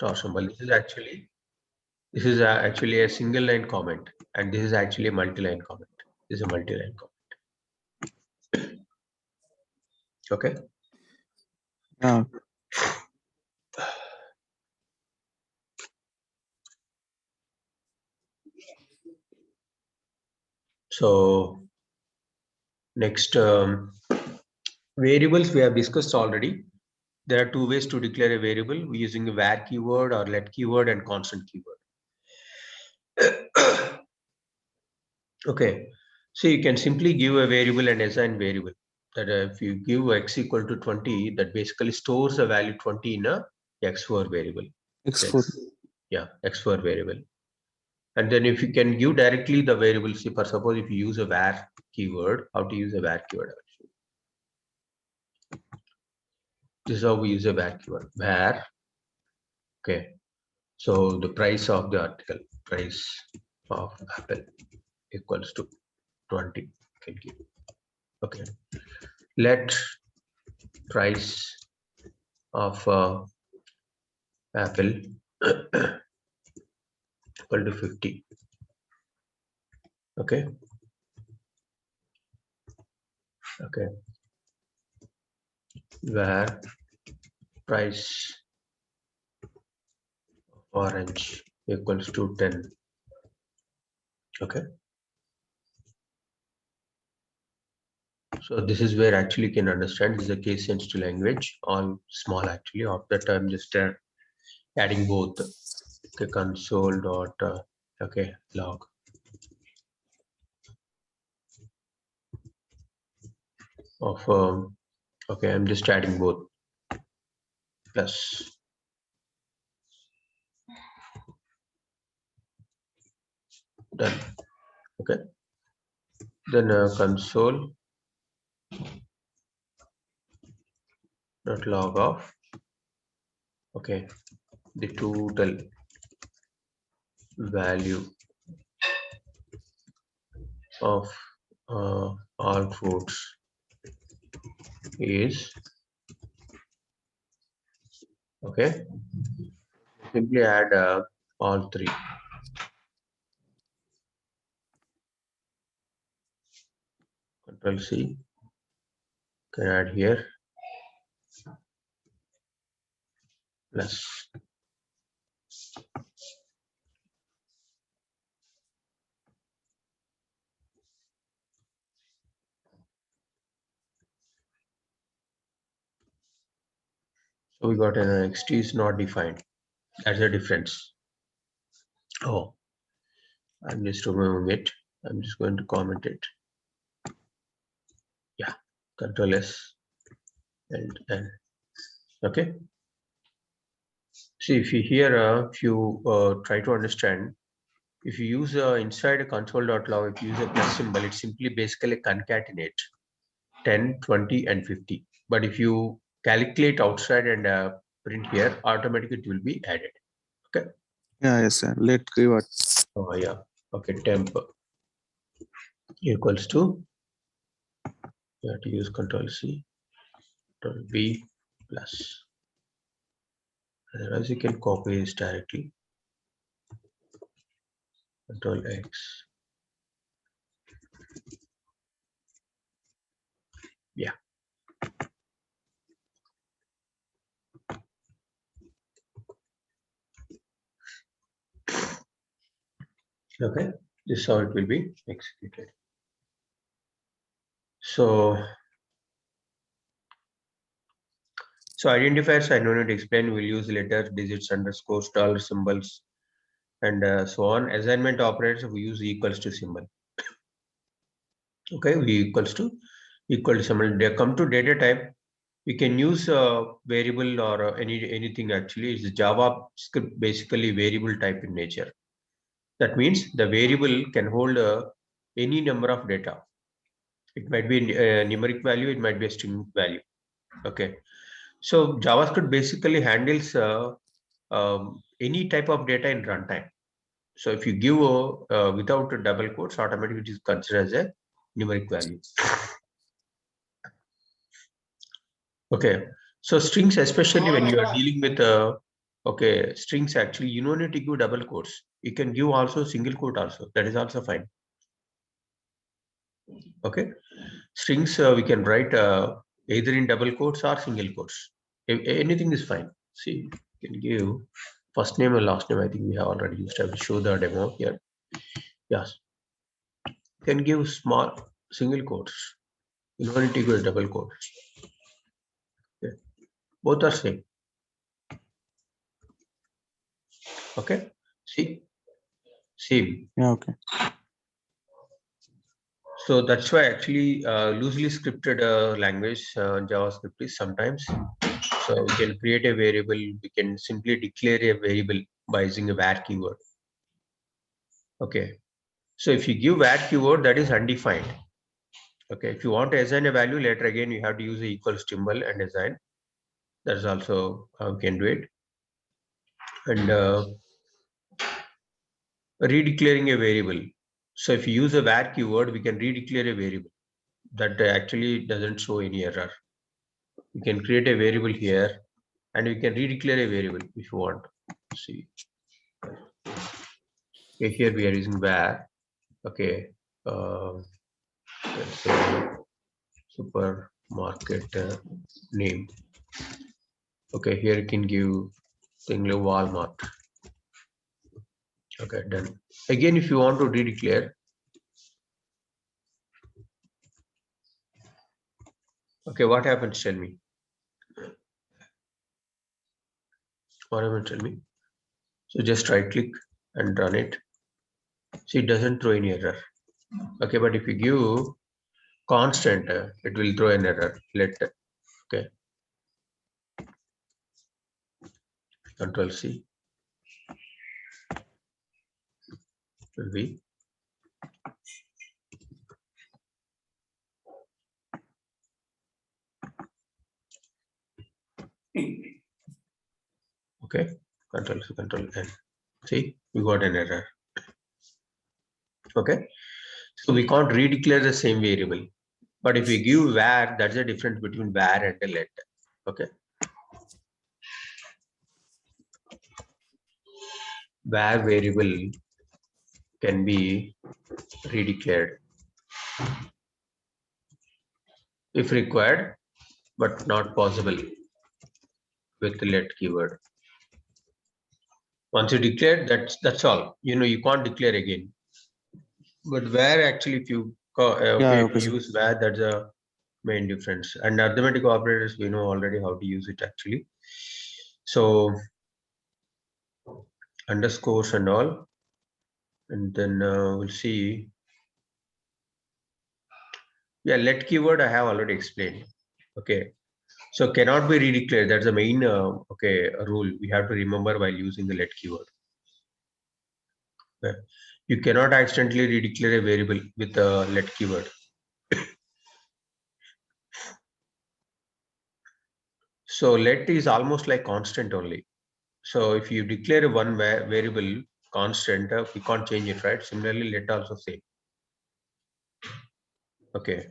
star symbol. This is actually a single line comment, and this is actually a multi-line comment. This is a multi-line comment. Okay. Yeah. So next, variables we have discussed already. There are two ways to declare a variable using a var keyword or let keyword and constant keyword. Okay, so you can simply give a variable and assign variable. That if you give x equal to 20, that basically stores the value 20 in a x4 variable. X4. Yeah, x4 variable. And then if you can give directly the variable, see, for suppose if you use a var keyword, how to use a var keyword? This is how we use a var keyword. Var. Okay. So the price of the article, price of apple equals to 20. Can give. Okay. Let price of apple equal to 50. Okay. Okay. Where price of orange equals to 10. Okay. So this is where actually you can understand this is a case sensitive language, all small actually. Of that I'm just adding both. Okay, console dot okay log. Of okay, I'm just adding both plus done. Okay, then console dot log of okay the total value of all fruits is okay. Simply add all three. Control C. Can add here plus so we got an xt is not defined. That's the difference. Oh, I'm just removing it. I'm just going to comment it. Yeah, Control S and N. Okay. See, if you here, if you try to understand, if you use inside a console.log, if you use a plus symbol, it simply basically concatenate 10, 20, and 50. But if you calculate outside and print here, automatically it will be added. Okay. Yeah, yes, sir. Let keyword. Oh yeah. Okay. Temp equals to. You have to use Control C, Control V plus. Otherwise, you can copy this directly. Control X. Yeah. Okay. This is how it will be executed. So identifiers I don't need to explain. We'll use letters, digits, underscores, dollar symbols, and so on. Assignment operators we use equals to symbol. Okay, we equal to symbol. They come to data type. We can use a variable or anything actually. It's JavaScript basically variable type in nature. That means the variable can hold any number of data. It might be a numeric value, it might be a string value. Okay. So JavaScript basically handles any type of data in runtime. So if you give without a double quotes, automatically it is considered as a numeric value. Okay. So strings, especially when you are dealing with Okay, strings actually, you don't need to give double quotes. You can give also single quote also. That is also fine. Okay, strings we can write either in double quotes or single quotes. Anything is fine. See, you can give first name and last name. I think we have already used. I will show the demo here. Yes, you can give small single quotes. You don't need to give double quotes. Okay. Both are same. Okay, see, same. Yeah, okay. So that's why actually loosely scripted language JavaScript is sometimes. So we can create a variable. We can simply declare a variable by using a var keyword. Okay. So if you give var keyword, that is undefined. Okay. If you want to assign a value later, again you have to use a equal symbol and assign. That's also how we can do it. And redeclaring a variable. So if you use a var keyword, we can redeclare a variable that actually doesn't show any error. You can create a variable here and you can redeclare a variable if you want. See, okay, here we are using var. Okay, let's say supermarket name. Okay, here you can give thing like Walmart. Okay, done. Again, if you want to redeclare, okay, what happens? Tell me. What happens? Tell me. So just right click and run it. See, it doesn't throw any error. Okay, but if you give constant, it will throw an error. Okay, Control C will be okay. Control C, Control N. See, we got an error. Okay, so we can't redeclare the same variable. But if we give var, that's the difference between var and a let. Okay, var variable can be redeclared if required, but not possible with the let keyword. Once you declare, that's all. You can't declare again. But var actually, if you Yeah, okay, if okay, you sir. use var, that's a main difference. And arithmetic operators, we know already how to use it actually. So underscores and all, and then we'll see. Yeah, let keyword I have already explained. Okay, so cannot be redeclared. That's the main okay rule we have to remember while using the let keyword. Okay. You cannot accidentally redeclare a variable with a let keyword. So let is almost like constant only. So if you declare one variable constant, we can't change it, right? Similarly, let also same. Okay,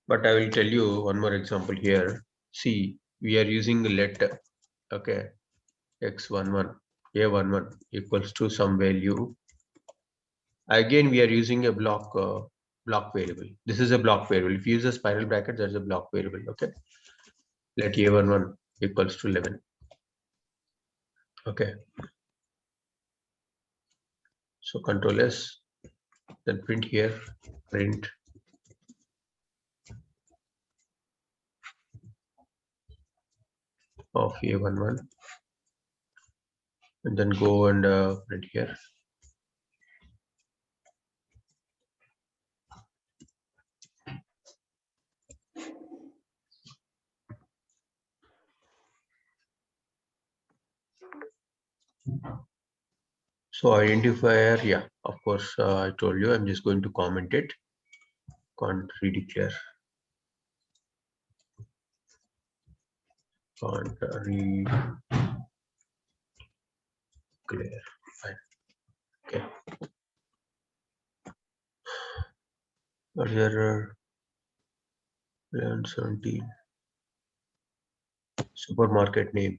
but I will tell you one more example here. See, we are using let. Okay, x11 a11 equals to some value. Again, we are using a block variable. This is a block variable. If you use a spiral bracket, there's a block variable. Okay, let a11 equals to 11. Okay, so Control S, then print here, print of a11, and then go and print here. So identifier, yeah, of course, I told you I'm just going to comment it. Can't redeclare. Can't redeclare. Fine. Okay. What is error? 1117. Supermarket name.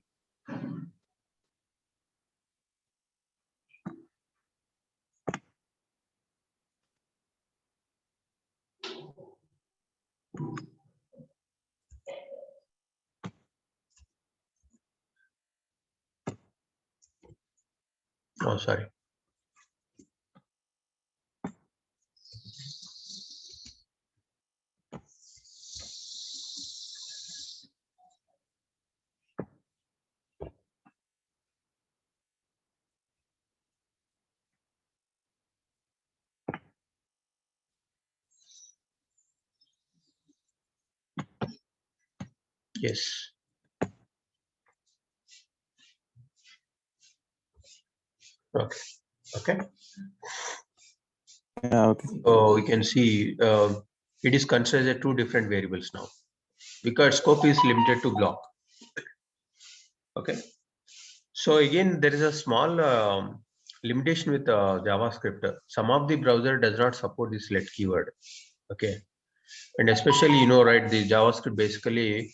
Oh, sorry. Yes. Okay. Okay. Yeah, okay. So we can see it is considered two different variables now because scope is limited to block. Okay. So again, there is a small limitation with JavaScript. Some of the browser does not support this let keyword. Okay. And especially, right, the JavaScript basically,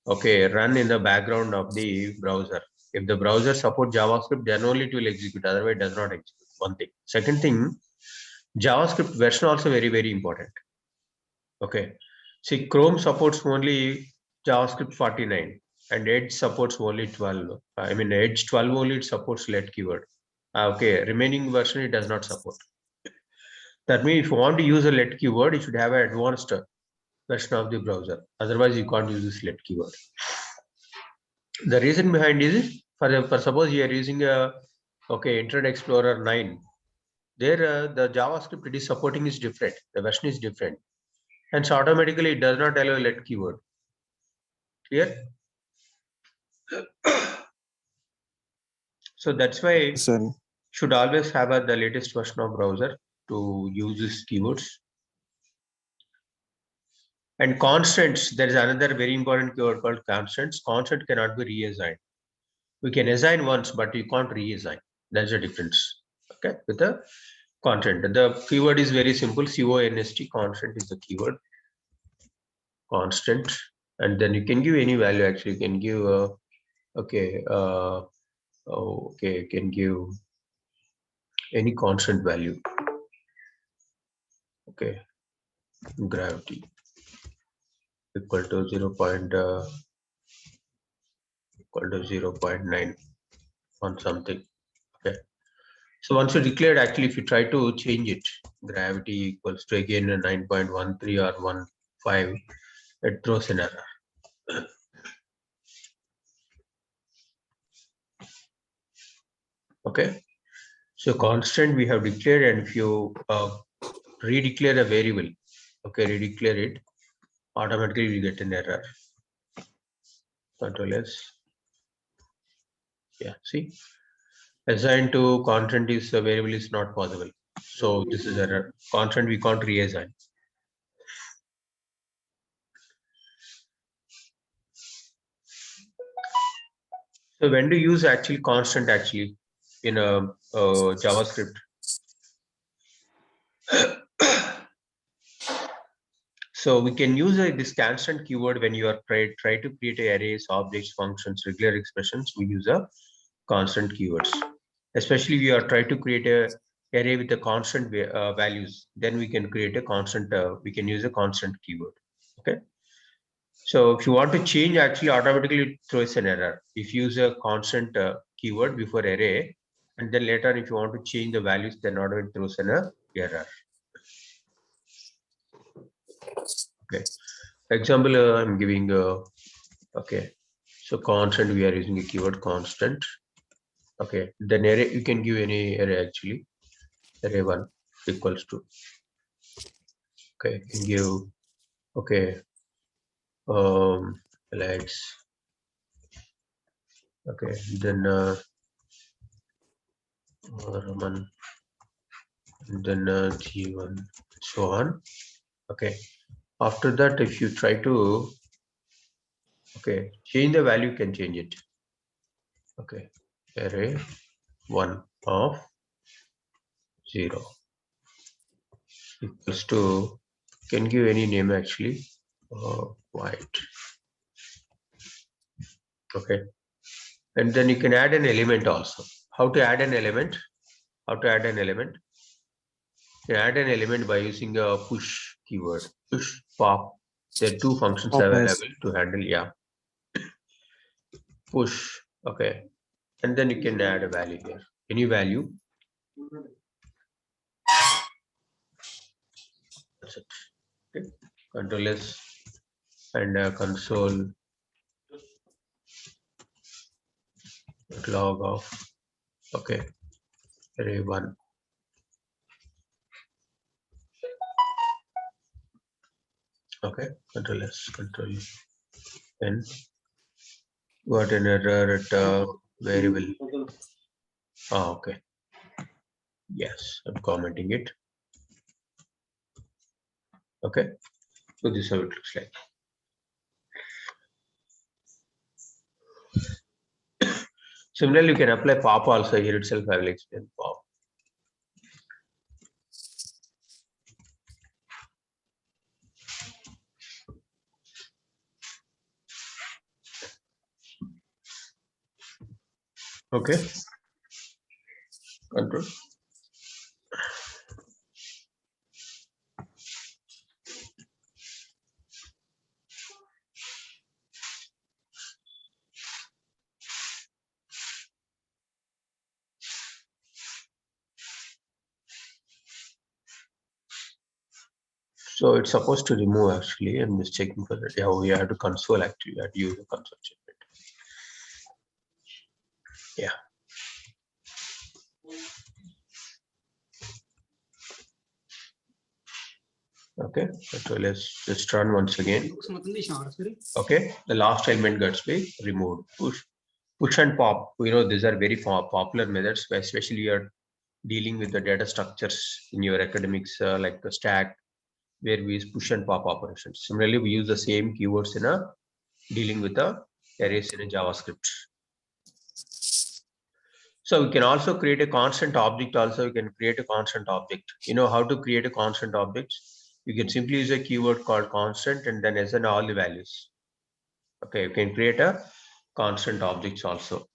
okay, run in the background of the browser. If the browser support JavaScript, then only it will execute. Otherwise, it does not execute. One thing. Second thing, JavaScript version also very, very important. Okay. See, Chrome supports only JavaScript 49 and Edge supports only 12. I mean, Edge 12 only it supports let keyword. Okay, remaining version it does not support. That means if you want to use a let keyword, you should have an advanced version of the browser. Otherwise, you can't use this let keyword. The reason behind is for suppose you are using a Internet Explorer 9. There, the JavaScript it is supporting is different. The version is different. Hence, automatically it does not allow let keyword. Clear? So that's why Yes, sir. should always have the latest version of browser to use these keywords. And constants, there is another very important keyword called constants. Constant cannot be reassigned. We can assign once, but you can't reassign. That's the difference. Okay, with the constant. The keyword is very simple. CONST, constant is the keyword. Constant. And then you can give any value actually. You can give okay, you can give any constant value. Okay, gravity equal to 0.9 on something. Okay. So once you declared, actually, if you try to change it, gravity equals to again a 9.13 or 15, it throws an error. Okay. So constant we have declared, and if you redeclare a variable, okay, redeclare it, automatically we get an error. Control S. Yeah. See, assign to constant is a variable is not possible. So this is error. Constant we can't reassign. So when to use actually constant actually in a JavaScript? So we can use this constant keyword when you are try to create arrays, objects, functions, regular expressions. We use a constant keywords. Especially we are trying to create a array with the constant values. Then we can create a constant. We can use a constant keyword. Okay. So if you want to change, actually automatically it throws an error. If you use a constant keyword before array, and then later if you want to change the values, then automatically throws an error. Okay. Example, I'm giving okay. So constant, we are using a keyword constant. Okay. Then array, you can give any array actually. Array 1 equals to. Okay. You can give, okay. Let's, okay. Then Raman, then G1, so on. Okay. After that, if you try to, okay, change the value, you can change it. Okay. Array 1 of 0 equals to, can give any name actually, white. Okay. And then you can add an element also. How to add an element? How to add an element? You add an element by using a push keyword, push pop. There are two functions Okay. available to handle. Yeah. Push. Okay. And then you can add a value here. Any value. That's it. Okay. Control S and console log of. Okay. Array 1. Okay. Control S. Control N. Got an error at variable. Oh, okay. Yes, I'm commenting it. Okay. So this is how it looks like. Similarly, you can apply pop also. Here itself I will explain pop. Okay. Control. So it's supposed to remove actually. I'm just checking for that. Yeah, we have to console actually. You have to use the console statement. Yeah. Okay. So let's just run once again. Okay. The last element gets be removed. Push and pop. You know, these are very popular methods, especially you're dealing with the data structures in your academics, like the stack, where we use push and pop operations. Similarly, we use the same keywords in a dealing with the arrays in a JavaScript. So we can also create a constant object. Also, you can create a constant object. You know how to create a constant object? You can simply use a keyword called constant and then assign all the values. Okay, you can create a constant objects also.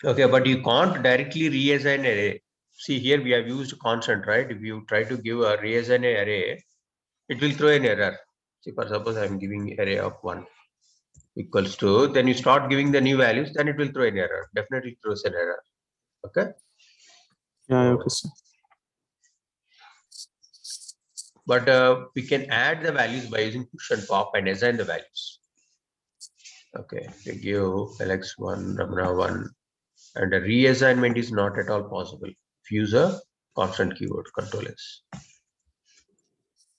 Okay, but you can't directly reassign array. See here we have used constant, right? If you try to give a reassign array, it will throw an error. See, for suppose I am giving array of 1 equals to, then you start giving the new values, then it will throw an error. Definitely throws an error. Okay. Yeah, So, okay, sir. but we can add the values by using push and pop and assign the values. Okay, we give Alex1, Ramana1, and a reassignment is not at all possible. If you use a constant keyword, control S.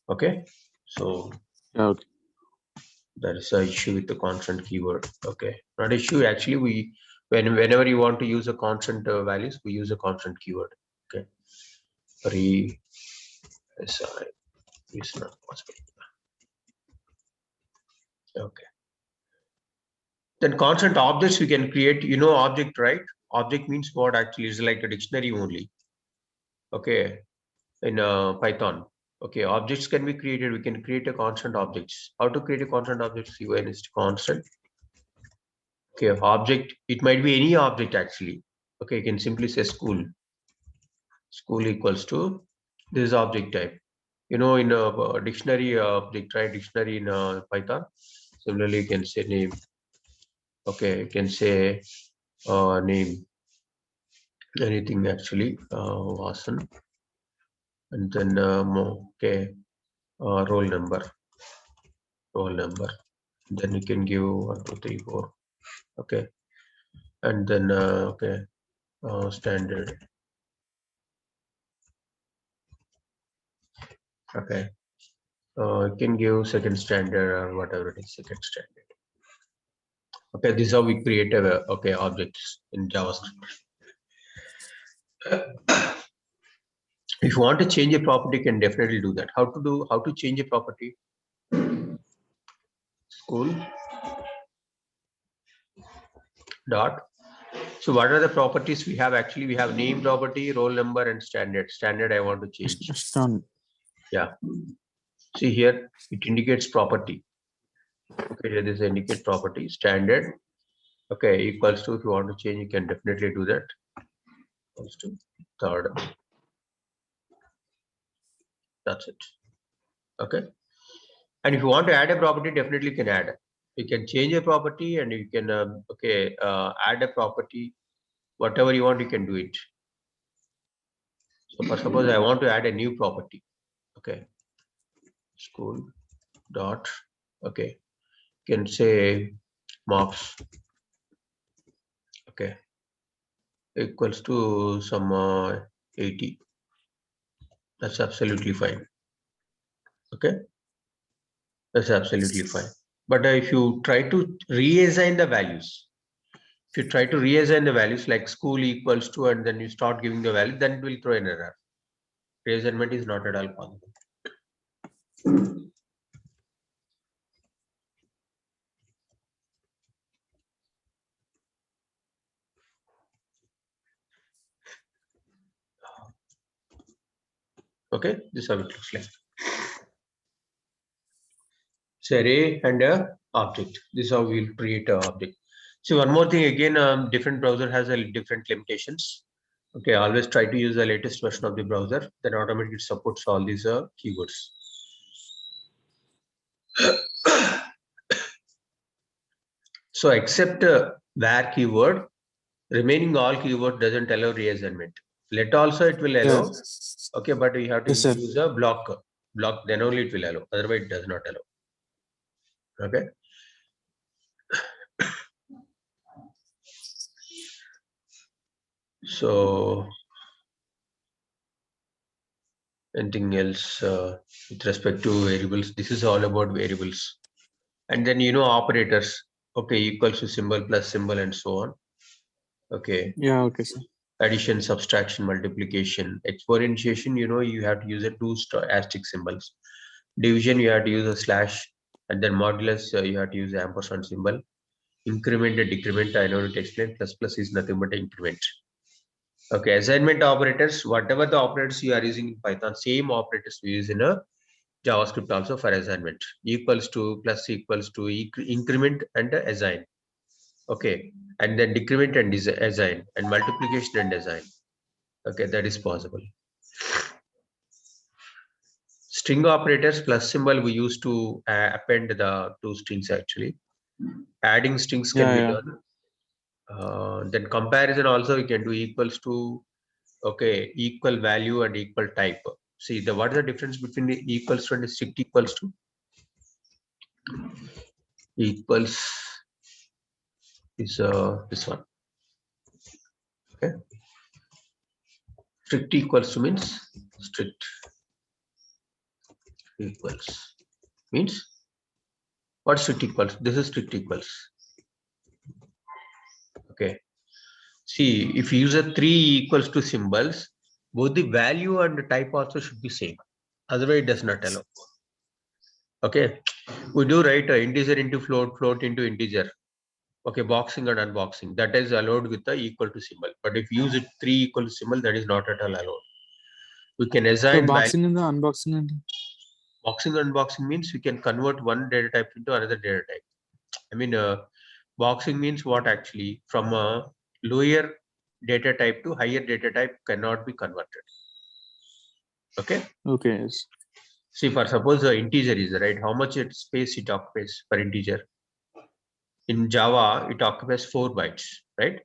Okay, so Yeah, okay. that is the issue with the constant keyword. Okay, not issue actually. We whenever you want to use a constant values, we use a constant keyword. Okay, reassign is not possible. Okay. Then constant objects we can create, you know, object, right? Object means what actually is like a dictionary only. Okay, in Python. Okay, objects can be created. We can create a constant objects. How to create a constant object? UN is constant. Okay, object. It might be any object actually. Okay, you can simply say school. School equals to this object type. You know, in a dictionary object, right? Dictionary in Python. Similarly, you can say name. Okay, you can say name. Anything actually, Vasan, and then okay, roll number, then you can give 1 2 3 4. Okay, and then okay, standard. Okay, you can give second standard or whatever it is, second standard. Okay, this is how we create a okay objects in JavaScript. If you want to change a property, you can definitely do that. How to change a property? School dot. So what are the properties we have? Actually, we have name property, roll number, and standard. Standard I want to change. It's done. Yeah. See here, it indicates property. Okay, here this indicate property. Standard. Okay, equals to, if you want to change, you can definitely do that. Equals to third. That's it. Okay. And if you want to add a property, definitely you can add. You can change a property and you can add a property. Whatever you want, you can do it. So for suppose I want to add a new property. Okay. School dot. Okay. You can say marks. Okay. Equals to some 80. That's absolutely fine. Okay. That's absolutely fine. But if you try to reassign the values, if you try to reassign the values like school equals to, and then you start giving the value, then it will throw an error. Reassignment is not at all possible. Okay, this is how it looks like. So array and a object. This is how we'll create an object. So one more thing again, different browser has a different limitations. Okay, always try to use the latest version of the browser. Then automatically it supports all these keywords. So except where keyword, remaining all keyword doesn't allow reassignment. Let also it will Yeah. allow. Okay, but we have to Yes, sir. use a block. Block, then only it will allow. Otherwise, it does not allow. Okay. So anything else with respect to variables? This is all about variables. And then operators. Okay, equals to symbol plus symbol and so on. Okay. Yeah, okay, sir. Addition, subtraction, multiplication, exponentiation. You have to use a two asterisk symbols. Division, you have to use a slash, and then modulus, you have to use the ampersand symbol. Increment and decrement, I know to explain. Plus plus is nothing but increment. Okay, assignment operators, whatever the operators you are using in Python, same operators we use in a JavaScript also for assignment. Equals to, plus equals to, increment and assign. Okay, and then decrement and assign, and multiplication and assign. Okay, that is possible. String operators plus symbol we use to append the two strings actually. Adding strings can Yeah, be yeah. done. Then comparison also we can do equals to, okay, equal value and equal type. See what is the difference between the equals to and the strict equals to? Equals is this one. Okay. Strict equals to means strict equals means what strict equals? This is strict equals. Okay. See, if you use a 3 equals to symbols, both the value and the type also should be same. Otherwise, it does not allow. Okay. We do write integer into float, float into integer. Okay, boxing and unboxing. That is allowed with the equal to symbol. But if you use it 3 equal to symbol, that is not at all allowed. We can So assign value. boxing and the unboxing and Boxing and unboxing means we can convert one data type into another data type. I mean, boxing means what actually? From a lower data type to higher data type cannot be converted. Okay. okay, yes. See, for suppose the integer is right, how much space it occupies per integer? In Java, it occupies 4 bytes, right?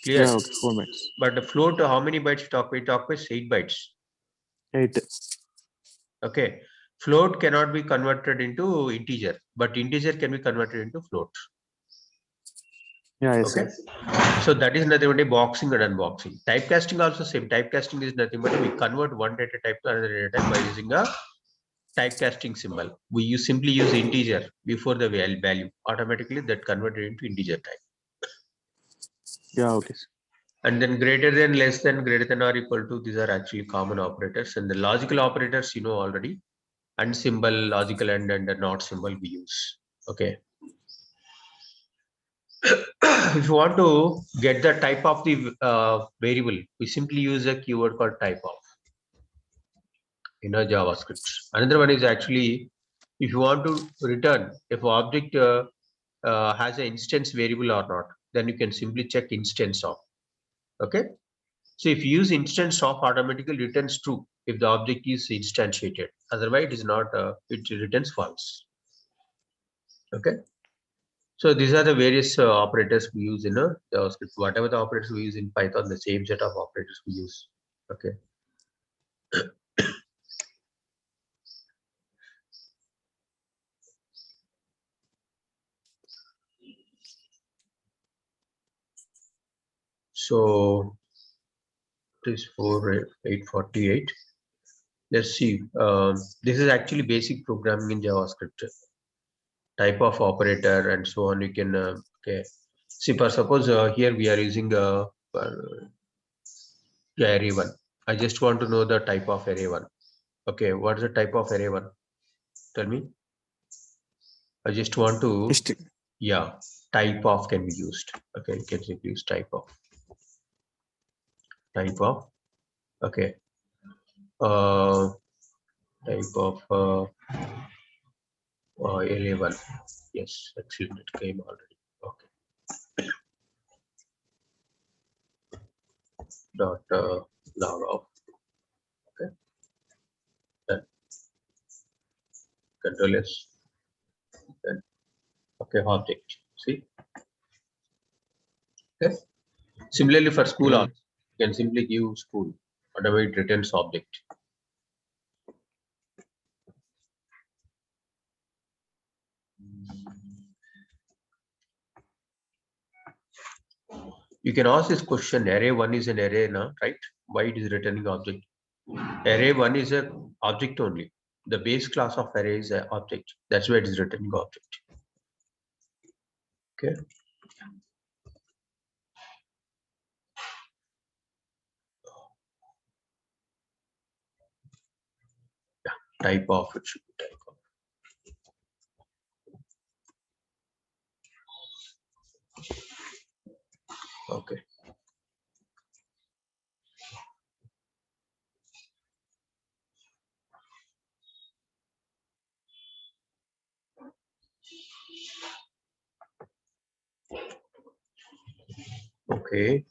Clear. Yeah, okay, 4 bytes. But the float, how many bytes it occupies? It occupies 8 bytes. 8. Okay. Float cannot be converted into integer, but integer can be converted into float. Yeah, yes, Okay. sir. So that is nothing but a boxing and unboxing. Typecasting also same. Typecasting is nothing but we convert one data type to another data type by using a typecasting symbol. We simply use integer before the value. Automatically that converted into integer type. Yeah, okay, sir. And then greater than, less than, greater than or equal to, these are actually common operators. And the logical operators, already. And symbol, logical and the not symbol we use. Okay. If you want to get the type of the variable, we simply use a keyword called type of in a JavaScript. Another one is actually, if you want to return if object has an instance variable or not, then you can simply check instance of. Okay. So if you use instance of, automatically returns true. if the object is instantiated. Otherwise, it is not. It returns false. Okay. So these are the various operators we use in a JavaScript. Whatever the operators we use in Python, the same set of operators we use. Okay. So it is 848. Let's see. This is actually basic programming in JavaScript. Type of operator and so on. You can okay. See, for suppose here we are using array one. I just want to know the type of array one. Okay, what is the type of array one? Tell me. I just want to, yeah, type of can be used. Okay, you can simply use type of. Okay. Uh, type of array one. Yes, excellent. It came already. Okay. Dot log of. Okay. Then Control S. Then okay, object. See. Okay. Similarly for school also, you can simply give school. Whatever it returns object. You can ask this question, array one is an array now, right? Why it is returning object? Array one is a object only. The base class of array is an object. That's why it is returning object. Okay. Yeah. Type of it should be type of. Okay. Okay.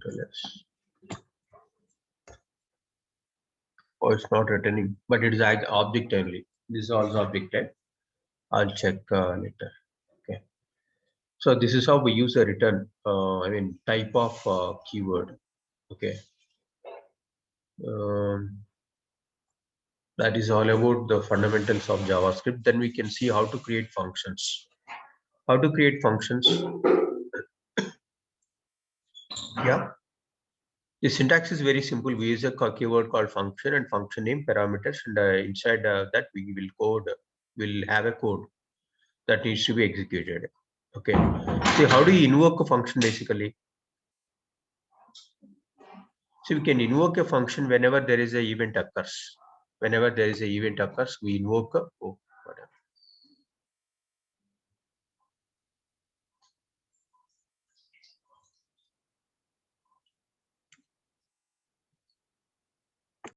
Let's. Oh, it's not returning, but it is object only. This is also object type. I'll check later. Okay. So this is how we use a return. I mean type of keyword. Okay. Um, that is all about the fundamentals of JavaScript. Then we can see how to create functions. How to create functions? Yeah. The syntax is very simple. We use a keyword called function and function name parameters, and inside that we will code. We'll have a code that needs to be executed. Okay. See, how do you invoke a function basically? So we can invoke a function whenever there is an event occurs. Whenever there is an event occurs, we invoke